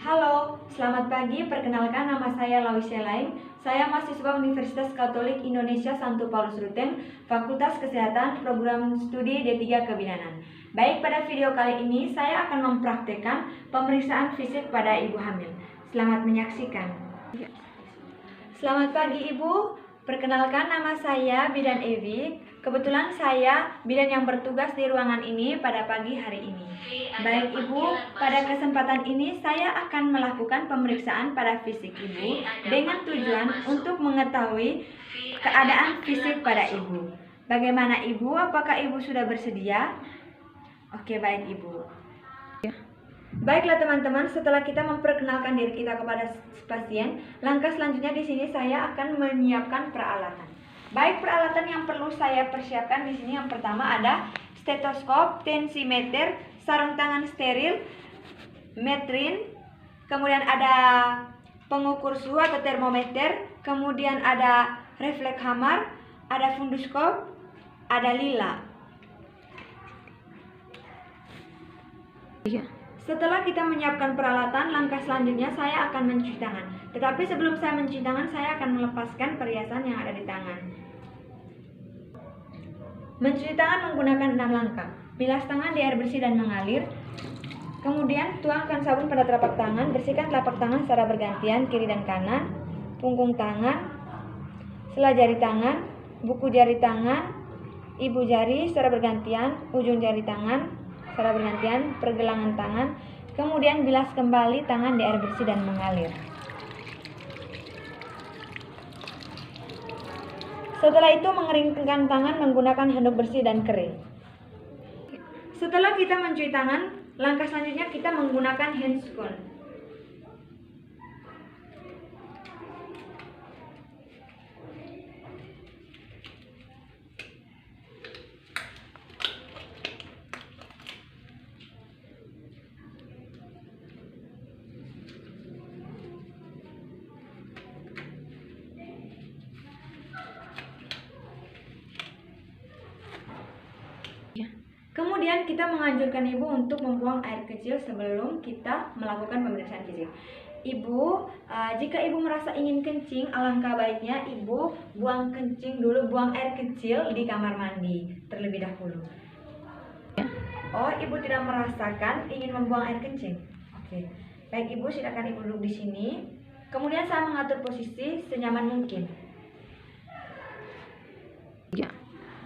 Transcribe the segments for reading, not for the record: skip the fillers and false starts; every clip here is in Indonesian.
Halo, selamat pagi. Perkenalkan, nama saya Lawisya Laing. Saya mahasiswa Universitas Katolik Indonesia Santo Paulus Ruteng, Fakultas Kesehatan, Program Studi D3 Kebidanan. Baik, pada video kali ini saya akan mempraktekkan pemeriksaan fisik pada ibu hamil. Selamat menyaksikan. Selamat pagi Ibu. Perkenalkan, nama saya Bidan Evi. Kebetulan saya bidan yang bertugas di ruangan ini pada pagi hari ini. Baik Ibu, pada kesempatan ini saya akan melakukan pemeriksaan pada fisik Ibu dengan tujuan untuk mengetahui keadaan fisik pada Ibu. Bagaimana Ibu? Apakah Ibu sudah bersedia? Oke, baik Ibu. Baiklah teman-teman, setelah kita memperkenalkan diri kita kepada pasien, langkah selanjutnya di sini saya akan menyiapkan peralatan. Baik, peralatan yang perlu saya persiapkan di sini yang pertama ada stetoskop, tensimeter, sarung tangan steril, metrin, kemudian ada pengukur suhu atau termometer, kemudian ada refleks hammer, ada funduskop, ada lila. Setelah kita menyiapkan peralatan, langkah selanjutnya saya akan mencuci tangan. Tetapi sebelum saya mencuci tangan, saya akan melepaskan perhiasan yang ada di tangan. Mencuci tangan menggunakan 6 langkah. Bilas tangan di air bersih dan mengalir. Kemudian tuangkan sabun pada telapak tangan, bersihkan telapak tangan secara bergantian kiri dan kanan, punggung tangan, sela jari tangan, buku jari tangan, ibu jari secara bergantian, ujung jari tangan secara bergantian, pergelangan tangan, kemudian bilas kembali tangan di air bersih dan mengalir. Setelah itu mengeringkan tangan menggunakan handuk bersih dan kering. Setelah kita mencuci tangan, langkah selanjutnya kita menggunakan handscoon. Kemudian kita menganjurkan ibu untuk membuang air kecil sebelum kita melakukan pemeriksaan fisik. Ibu, jika ibu merasa ingin kencing, alangkah baiknya ibu buang kencing dulu, buang air kecil di kamar mandi terlebih dahulu. Oh, ibu tidak merasakan ingin membuang air kencing? Oke, baik ibu, silakan ibu duduk di sini. Kemudian saya mengatur posisi senyaman mungkin.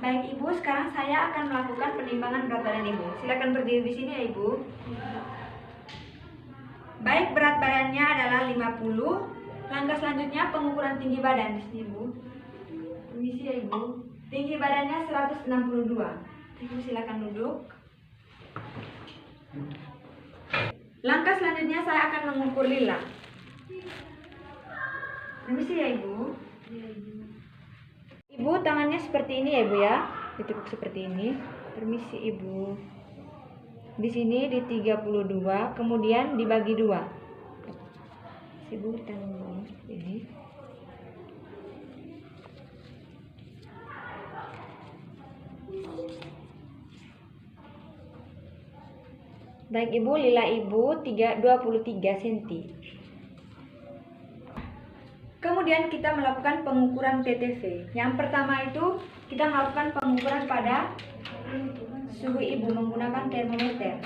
Baik Ibu, sekarang saya akan melakukan penimbangan berat badan Ibu. Silakan berdiri di sini ya Ibu. Baik, berat badannya adalah 50. Langkah selanjutnya pengukuran tinggi badan di sini Ibu. Permisi ya Ibu. Tinggi badannya 162. Ibu silakan duduk. Langkah selanjutnya saya akan mengukur lila. Permisi ya Ibu. Ibu, tangannya seperti ini ya Ibu ya, ditekuk seperti ini. Permisi Ibu. Di sini di 32, kemudian dibagi 2. Ibu tangan seperti ini. Baik Ibu, lila Ibu 23 cm. Kemudian kita melakukan pengukuran TTV. Yang pertama itu kita melakukan pengukuran pada suhu ibu menggunakan termometer.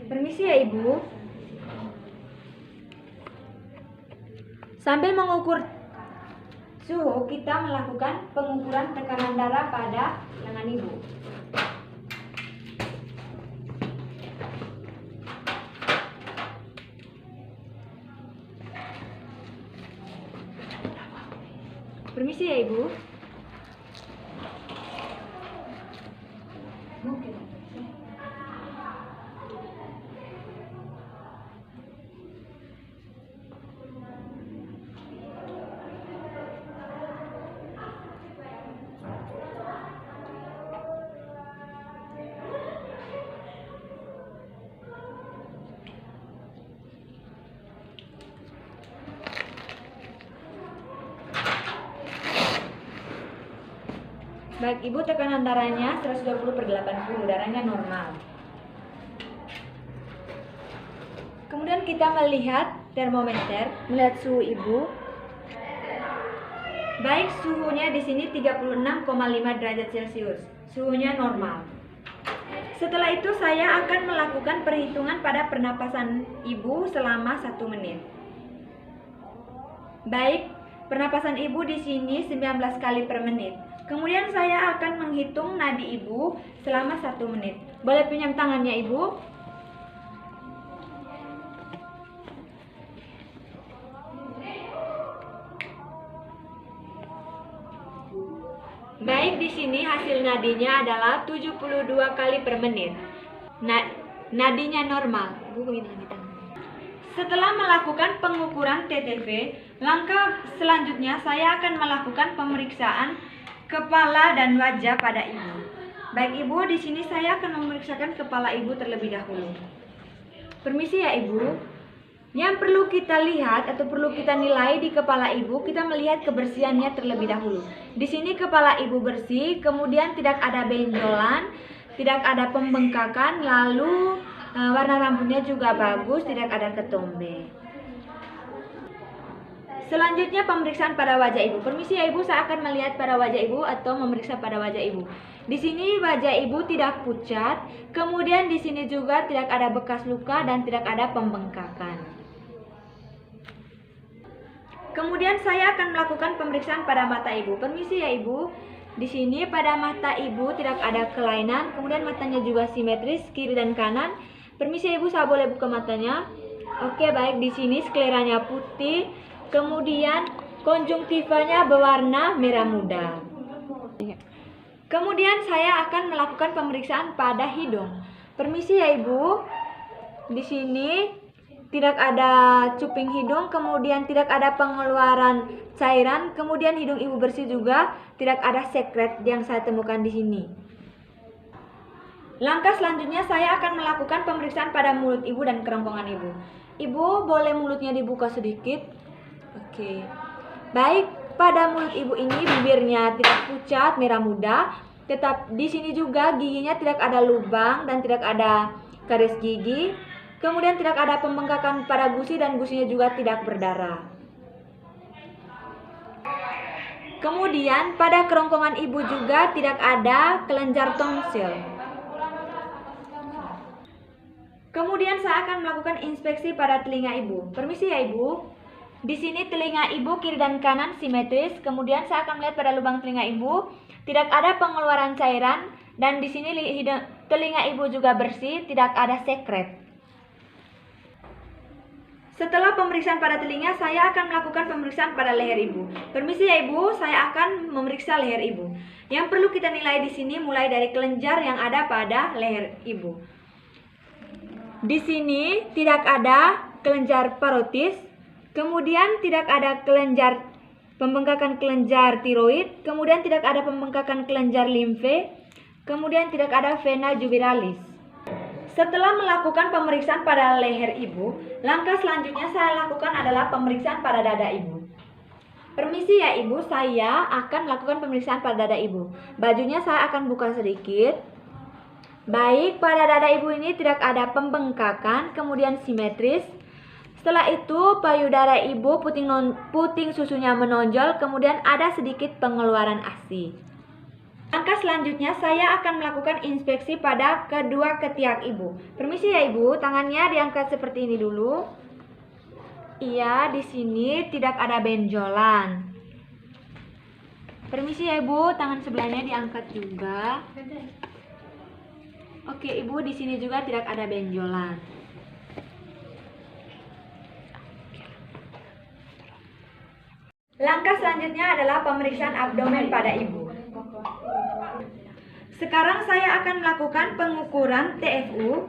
Permisi ya Ibu. Sambil mengukur suhu, kita melakukan pengukuran tekanan darah pada lengan Ibu. Permisi ya Ibu. Baik Ibu, tekanan darahnya 120/80, darahnya normal. Kemudian kita melihat termometer, melihat suhu ibu. Baik, suhunya di sini 36,5 derajat Celcius. Suhunya normal. Setelah itu saya akan melakukan perhitungan pada pernapasan ibu selama 1 menit. Baik, pernapasan ibu di sini 19 kali per menit. Kemudian saya akan menghitung nadi ibu selama 1 menit. Boleh pinjam tangannya ibu? Baik, di sini hasil nadinya adalah 72 kali per menit. Nadinya normal. Setelah melakukan pengukuran TTV, langkah selanjutnya saya akan melakukan pemeriksaan kepala dan wajah pada ibu. Baik ibu, di sini saya akan memeriksakan kepala ibu terlebih dahulu. Permisi ya ibu. Yang perlu kita lihat atau perlu kita nilai di kepala ibu, kita melihat kebersihannya terlebih dahulu. Di sini kepala ibu bersih, kemudian tidak ada benjolan, tidak ada pembengkakan, lalu warna rambutnya juga bagus, tidak ada ketombe. Selanjutnya pemeriksaan pada wajah ibu. Permisi ya ibu, saya akan melihat pada wajah ibu atau memeriksa pada wajah ibu. Di sini wajah ibu tidak pucat, kemudian di sini juga tidak ada bekas luka dan tidak ada pembengkakan. Kemudian saya akan melakukan pemeriksaan pada mata ibu. Permisi ya ibu. Di sini pada mata ibu tidak ada kelainan, kemudian matanya juga simetris kiri dan kanan. Permisi ya ibu, saya boleh buka matanya? Oke, baik. Di sini skleranya putih, kemudian konjungtivanya berwarna merah muda. Kemudian saya akan melakukan pemeriksaan pada hidung. Permisi ya ibu. Di sini tidak ada cuping hidung, kemudian tidak ada pengeluaran cairan, kemudian hidung ibu bersih juga, tidak ada sekret yang saya temukan di sini. Langkah selanjutnya saya akan melakukan pemeriksaan pada mulut ibu dan kerongkongan ibu. Ibu boleh mulutnya dibuka sedikit. Oke. Baik, pada mulut ibu ini bibirnya tidak pucat, merah muda, tetap di sini juga giginya tidak ada lubang dan tidak ada karis gigi. Kemudian tidak ada pembengkakan pada gusi dan gusinya juga tidak berdarah. Kemudian pada kerongkongan ibu juga tidak ada kelenjar tonsil. Kemudian saya akan melakukan inspeksi pada telinga ibu. Permisi ya ibu. Di sini telinga ibu kiri dan kanan simetris. Kemudian saya akan melihat pada lubang telinga ibu tidak ada pengeluaran cairan dan di sini telinga ibu juga bersih, tidak ada sekret. Setelah pemeriksaan pada telinga, saya akan melakukan pemeriksaan pada leher ibu. Permisi ya ibu, saya akan memeriksa leher ibu. Yang perlu kita nilai di sini mulai dari kelenjar yang ada pada leher ibu. Di sini tidak ada kelenjar parotis, kemudian tidak ada pembengkakan kelenjar tiroid, kemudian tidak ada pembengkakan kelenjar limfe, kemudian tidak ada vena jugularis. Setelah melakukan pemeriksaan pada leher ibu, langkah selanjutnya saya lakukan adalah pemeriksaan pada dada ibu. Permisi ya ibu, saya akan melakukan pemeriksaan pada dada ibu. Bajunya saya akan buka sedikit. Baik, pada dada ibu ini tidak ada pembengkakan, kemudian simetris. Setelah itu payudara ibu puting susunya menonjol, kemudian ada sedikit pengeluaran ASI. Langkah selanjutnya saya akan melakukan inspeksi pada kedua ketiak ibu. Permisi ya ibu, tangannya diangkat seperti ini dulu. Iya, di sini tidak ada benjolan. Permisi ya ibu, tangan sebelahnya diangkat juga. Oke ibu, di sini juga tidak ada benjolan. Langkah selanjutnya adalah pemeriksaan abdomen pada ibu. Sekarang saya akan melakukan pengukuran TFU.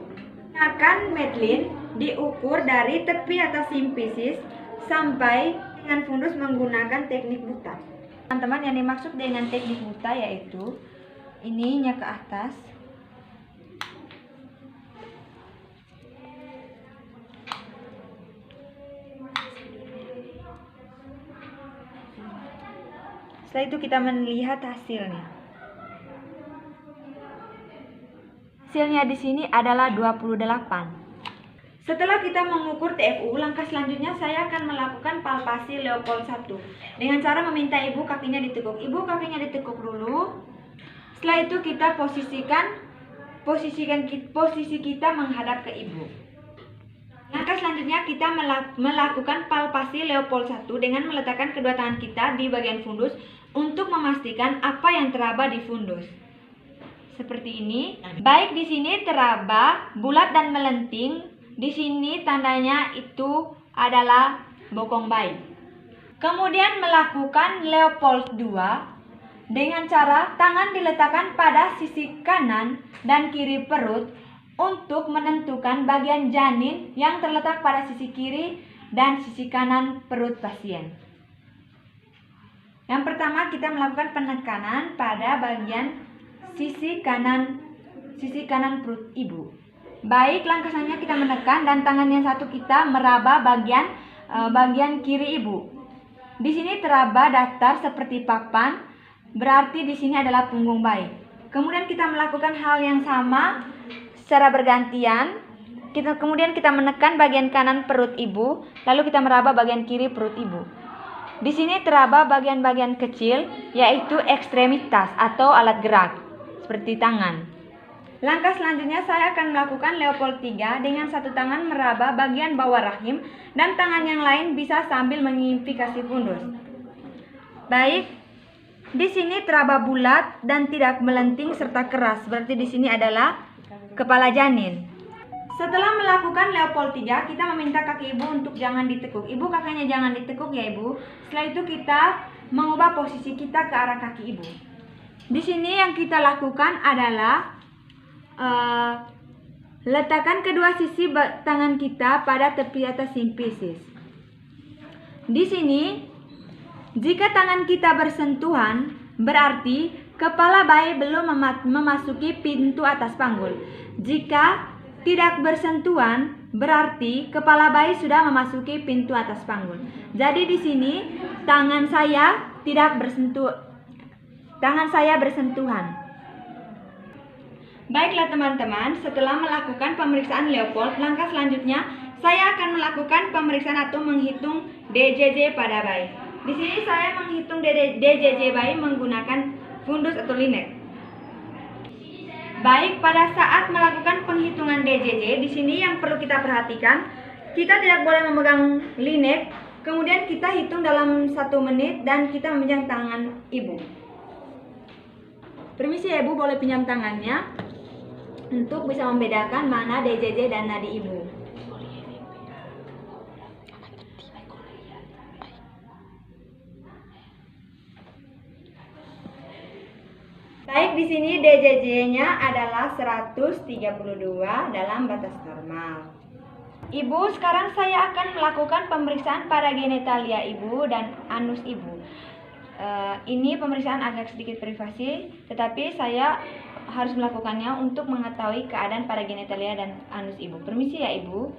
Akan Medlin diukur dari tepi atas simfisis sampai dengan fundus menggunakan teknik buta. Teman-teman, yang dimaksud dengan teknik buta yaitu ininya ke atas. Setelah itu kita melihat hasilnya. Hasilnya di sini adalah 28. Setelah kita mengukur TFU, langkah selanjutnya saya akan melakukan palpasi Leopold 1 dengan cara meminta ibu kakinya ditekuk. Ibu kakinya ditekuk dulu. Setelah itu kita posisi kita menghadap ke ibu. Langkah selanjutnya kita melakukan palpasi Leopold 1 dengan meletakkan kedua tangan kita di bagian fundus untuk memastikan apa yang teraba di fundus. Seperti ini. Baik di sini teraba, bulat dan melenting. Di sini tandanya itu adalah bokong bayi. Kemudian melakukan Leopold 2 dengan cara tangan diletakkan pada sisi kanan dan kiri perut untuk menentukan bagian janin yang terletak pada sisi kiri dan sisi kanan perut pasien. Yang pertama kita melakukan penekanan pada bagian sisi kanan perut ibu. Baik, langkah selanjutnya kita menekan dan tangan yang satu kita meraba bagian kiri ibu. Di sini teraba datar seperti papan, berarti di sini adalah punggung bayi. Kemudian kita melakukan hal yang sama secara bergantian. Kemudian kita menekan bagian kanan perut ibu, lalu kita meraba bagian kiri perut ibu. Di sini teraba bagian-bagian kecil, yaitu ekstremitas atau alat gerak, seperti tangan. Langkah selanjutnya saya akan melakukan Leopold 3 dengan satu tangan meraba bagian bawah rahim dan tangan yang lain bisa sambil mengimplikasi fundus. Baik, di sini teraba bulat dan tidak melenting serta keras, berarti di sini adalah kepala janin. Setelah melakukan Leopold 3, kita meminta kaki ibu untuk jangan ditekuk. Ibu kakinya jangan ditekuk ya ibu. Setelah itu kita mengubah posisi kita ke arah kaki ibu. Di sini yang kita lakukan adalah letakkan kedua sisi tangan kita pada tepi atas simpisis. Di sini, jika tangan kita bersentuhan, berarti kepala bayi belum memasuki pintu atas panggul. Jika tidak bersentuhan, berarti kepala bayi sudah memasuki pintu atas panggul. Jadi di sini tangan saya bersentuhan. Baiklah teman-teman, setelah melakukan pemeriksaan Leopold, langkah selanjutnya saya akan melakukan pemeriksaan atau menghitung DJJ pada bayi. Di sini saya menghitung DJJ bayi menggunakan fundus atau linek. Baik, pada saat melakukan penghitungan DJJ, di sini yang perlu kita perhatikan, kita tidak boleh memegang linek, kemudian kita hitung dalam 1 menit dan kita memegang tangan ibu. Permisi ya ibu, boleh pinjam tangannya untuk bisa membedakan mana DJJ dan nadi ibu. Baik, di sini DJJ-nya adalah 132 dalam batas normal. Ibu, sekarang saya akan melakukan pemeriksaan pada genitalia ibu dan anus ibu. Ini pemeriksaan agak sedikit privasi, tetapi saya harus melakukannya untuk mengetahui keadaan pada genitalia dan anus ibu. Permisi ya ibu.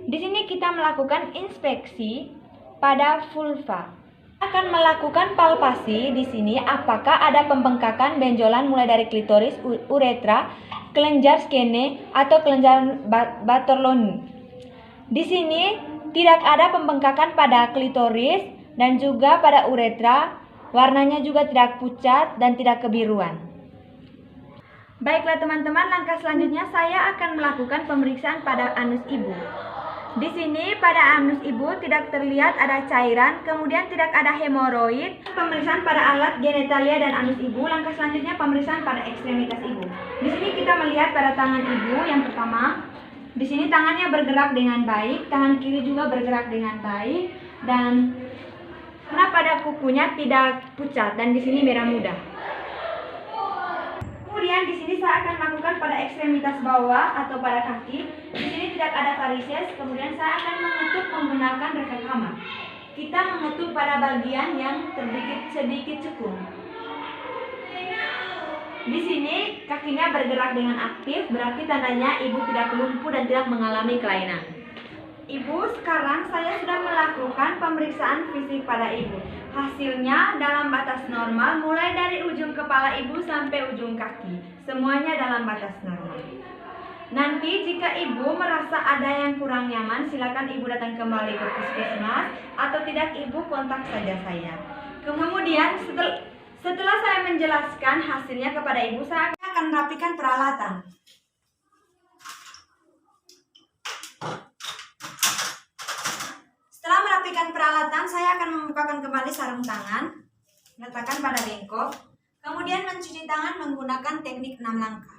Di sini kita melakukan inspeksi pada vulva. Akan melakukan palpasi di sini apakah ada pembengkakan benjolan mulai dari klitoris, uretra, kelenjar skene atau kelenjar Bartoloni. Di sini tidak ada pembengkakan pada klitoris dan juga pada uretra. Warnanya juga tidak pucat dan tidak kebiruan. Baiklah teman-teman, langkah selanjutnya saya akan melakukan pemeriksaan pada anus ibu. Di sini pada anus ibu tidak terlihat ada cairan, kemudian tidak ada hemoroid. Pemeriksaan pada alat genitalia dan anus ibu. Langkah selanjutnya pemeriksaan pada ekstremitas ibu. Di sini kita melihat pada tangan ibu yang pertama. Di sini tangannya bergerak dengan baik, tangan kiri juga bergerak dengan baik, dan karena pada kukunya tidak pucat dan di sini merah muda. Kemudian di sini saya akan lakukan pada ekstremitas bawah atau pada kaki. Di sini tidak ada varises. Kemudian saya akan mengetuk menggunakan refleks hammer. Kita mengetuk pada bagian yang sedikit cekung. Di sini kakinya bergerak dengan aktif, berarti tandanya ibu tidak lumpuh dan tidak mengalami kelainan. Ibu, sekarang saya sudah melakukan pemeriksaan fisik pada ibu. Hasilnya dalam batas normal, mulai dari ujung kepala ibu sampai ujung kaki. Semuanya dalam batas normal. Nanti jika ibu merasa ada yang kurang nyaman, silakan ibu datang kembali ke puskesmas, atau tidak ibu kontak saja saya. Kemudian setelah saya menjelaskan hasilnya kepada ibu, saya akan merapikan peralatan. Setelah merapikan peralatan, saya akan membukakan kembali sarung tangan, letakkan pada bengkok, kemudian mencuci tangan menggunakan teknik 6 langkah.